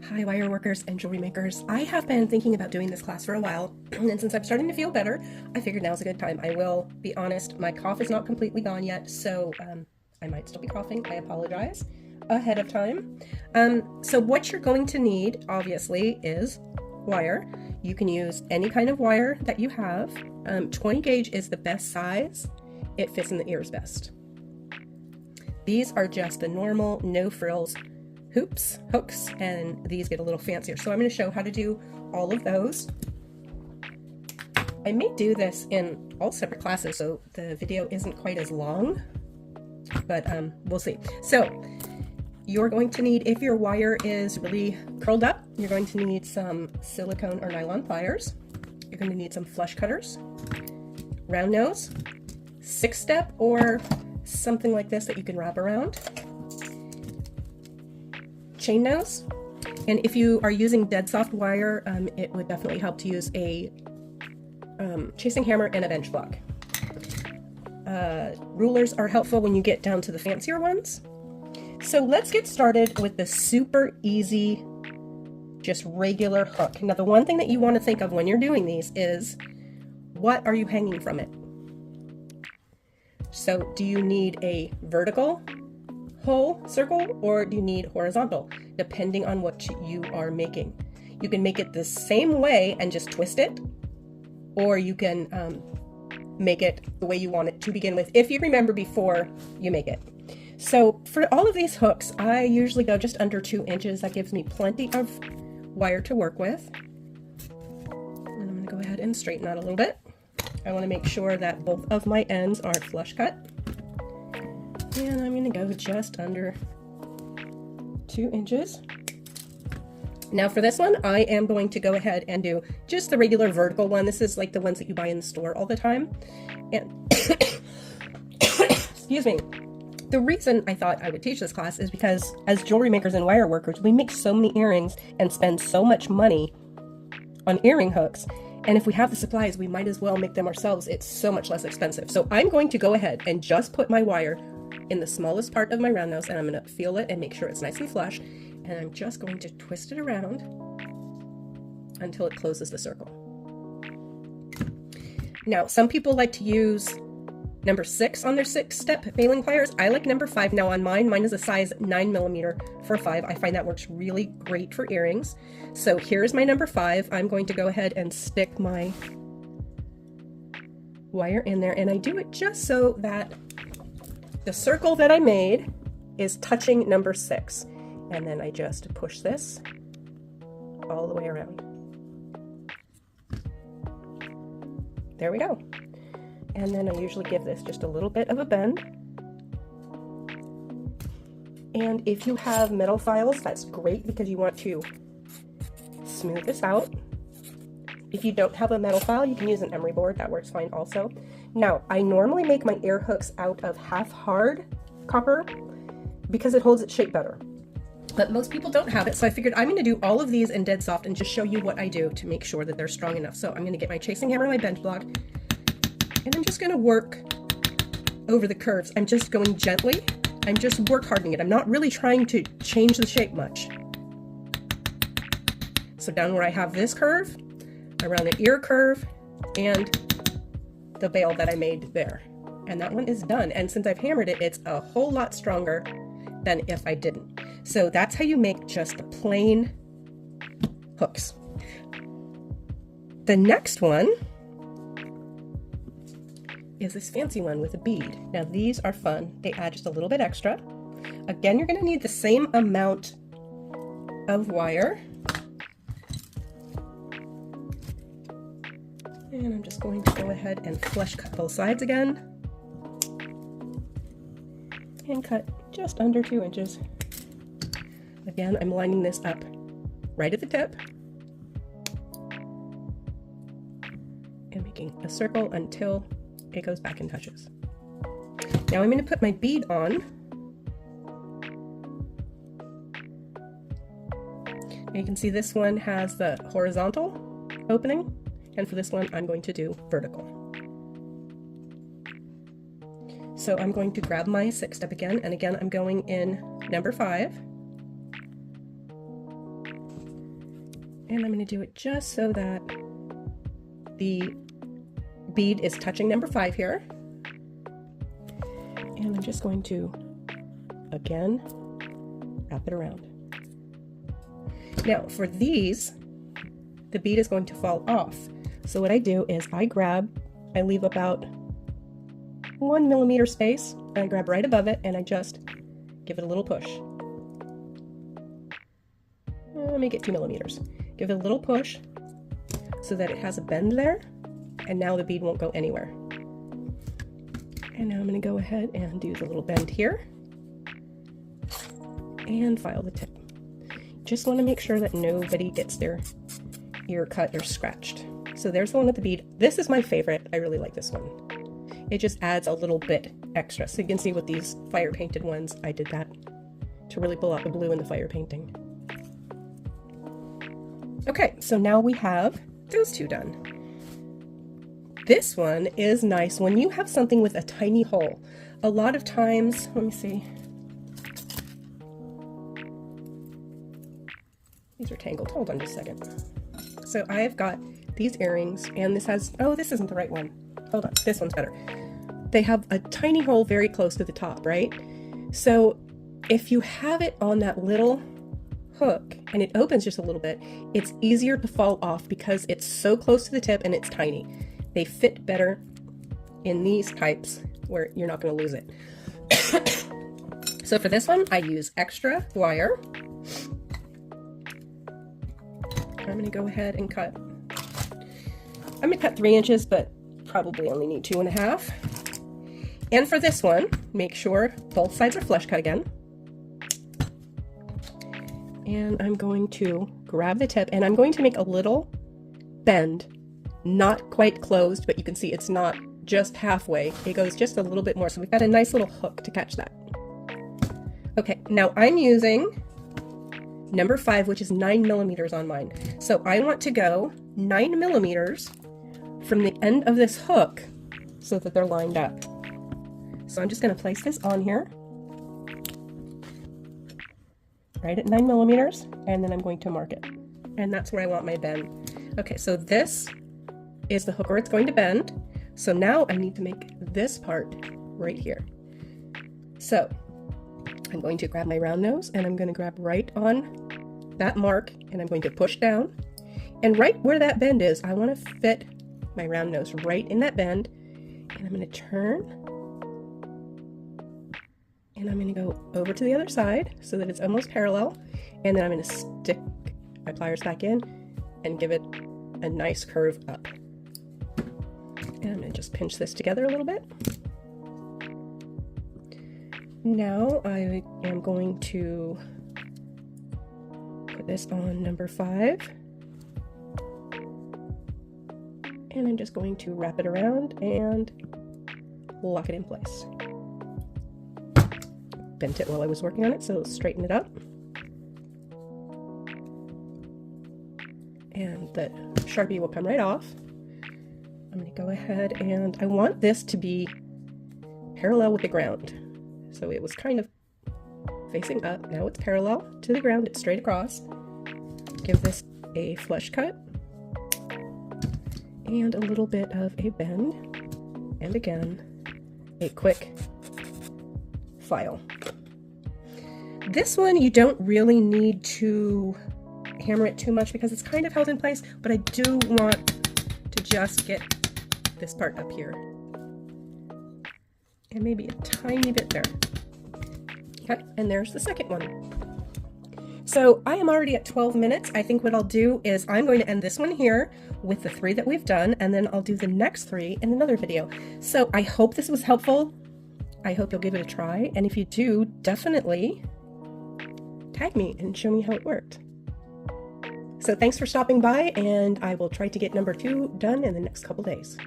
Hi wire workers and jewelry makers. I have been thinking about doing this class for a while, and since I'm starting to feel better, I figured now's a good time. I will be honest, my cough is not completely gone yet, so I might still be coughing. I apologize ahead of time. So what you're going to need, obviously, is wire. You can use any kind of wire that you have. 20 gauge is the best size. It fits in the ears best. These are just the normal, no frills hooks, and these get a little fancier. So I'm going to show how to do all of those. I may do this in all separate classes, so the video isn't quite as long, but we'll see. So you're going to need, if your wire is really curled up, you're going to need some silicone or nylon pliers. You're going to need some flush cutters, round nose, 6-step or something like this that you can wrap around, chain nose, and if you are using dead soft wire, it would definitely help to use a chasing hammer and a bench block. Rulers are helpful when you get down to the fancier ones. So let's get started with the super easy, just regular hook. Now the one thing that you want to think of when you're doing these is, what are you hanging from it? So do you need a vertical whole circle, or do you need horizontal, depending on what you are making? You can make it the same way and just twist it, or you can make it the way you want it to begin with, if you remember before you make it. So for all of these hooks, I usually go just under 2 inches. That gives me plenty of wire to work with. And I'm going to go ahead and straighten out a little bit. I want to make sure that both of my ends are flush cut. And I'm going to go just under 2 inches. Now for this one, I am going to go ahead and do just the regular vertical one. This is like the ones that you buy in the store all the time. And excuse me. The reason I thought I would teach this class is because as jewelry makers and wire workers, we make so many earrings and spend so much money on earring hooks. And if we have the supplies, we might as well make them ourselves. It's so much less expensive. So I'm going to go ahead and just put my wire in the smallest part of my round nose, and I'm going to feel it and make sure it's nice and flush. And I'm just going to twist it around until it closes the circle. Now, some people like to use number 6 on their 6-step baling pliers. I like number 5. Now on mine is a size 9mm for 5. I find that works really great for earrings. So here's my number 5. I'm going to go ahead and stick my wire in there, and I do it just so that the circle that I made is touching number 6. And then I just push this all the way around. There we go. And then I usually give this just a little bit of a bend. And if you have metal files, that's great because you want to smooth this out. If you don't have a metal file, you can use an emery board. That works fine also. Now, I normally make my ear hooks out of half hard copper because it holds its shape better. But most people don't have it, so I figured I'm going to do all of these in dead soft and just show you what I do to make sure that they're strong enough. So I'm going to get my chasing hammer and my bench block, and I'm just going to work over the curves. I'm just going gently. I'm just work hardening it. I'm not really trying to change the shape much. So down where I have this curve, around the ear curve, and the bail that I made there. And that one is done. And since I've hammered it, it's a whole lot stronger than if I didn't. So that's how you make just the plain hooks. The next one is this fancy one with a bead. Now these are fun. They add just a little bit extra. Again, you're going to need the same amount of wire. And I'm just going to go ahead and flush cut both sides again. And cut just under 2 inches. Again, I'm lining this up right at the tip and making a circle until it goes back and touches. Now I'm going to put my bead on. And you can see this one has the horizontal opening, and for this one I'm going to do vertical. So I'm going to grab my 6-step again, and again I'm going in number 5. And I'm going to do it just so that the bead is touching number 5 here. And I'm just going to, again, wrap it around. Now for these, the bead is going to fall off. So what I do is I leave about 1 millimeter space, and I grab right above it and I just give it a little push. Make it 2 millimeters. Give it a little push so that it has a bend there, and now the bead won't go anywhere. And now I'm going to go ahead and do the little bend here and file the tip. Just want to make sure that nobody gets their ear cut or scratched. So there's the one with the bead. This is my favorite. I really like this one. It just adds a little bit extra. So you can see with these fire painted ones, I did that to really pull out the blue in the fire painting. Okay, so now we have those two done. This one is nice when you have something with a tiny hole. A lot of times, let me see. These are tangled. Hold on just a second. So I've got these earrings, and this has, oh, this isn't the right one. Hold on, this one's better. They have a tiny hole very close to the top, right? So if you have it on that little hook and it opens just a little bit, it's easier to fall off because it's so close to the tip and it's tiny. They fit better in these types where you're not going to lose it. So for this one, I use extra wire. I'm going to go ahead and cut. I'm going to cut 3 inches, but probably only need 2.5. And for this one, make sure both sides are flush cut again. And I'm going to grab the tip and I'm going to make a little bend, not quite closed, but you can see it's not just halfway. It goes just a little bit more. So we've got a nice little hook to catch that. Okay, now I'm using number 5, which is 9 millimeters on mine. So I want to go 9 millimeters from the end of this hook so that they're lined up. So I'm just going to place this on here, right at 9 millimeters, and then I'm going to mark it. And that's where I want my bend. Okay, so this is the hook where it's going to bend. So now I need to make this part right here. So I'm going to grab my round nose and I'm going to grab right on that mark and I'm going to push down. And right where that bend is, I want to fit my round nose right in that bend. And I'm going to turn. And I'm going to go over to the other side so that it's almost parallel. And then I'm going to stick my pliers back in and give it a nice curve up. And I'm going to just pinch this together a little bit. Now I am going to put this on number 5. And I'm just going to wrap it around and lock it in place. Bent it while I was working on it, so straighten it up. And the Sharpie will come right off. I'm going to go ahead and I want this to be parallel with the ground. So it was kind of facing up. Now it's parallel to the ground. It's straight across. Give this a flush cut and a little bit of a bend. And again, a quick file. This one you don't really need to hammer it too much because it's kind of held in place, but I do want to just get this part up here and maybe a tiny bit there. Okay, and there's the second one. So I am already at 12 minutes. I think what I'll do is I'm going to end this one here with the 3 that we've done, and then I'll do the next 3 in another video. So I hope this was helpful. I hope you'll give it a try, and if you do, definitely tag me and show me how it worked. So thanks for stopping by, and I will try to get number 2 done in the next couple days.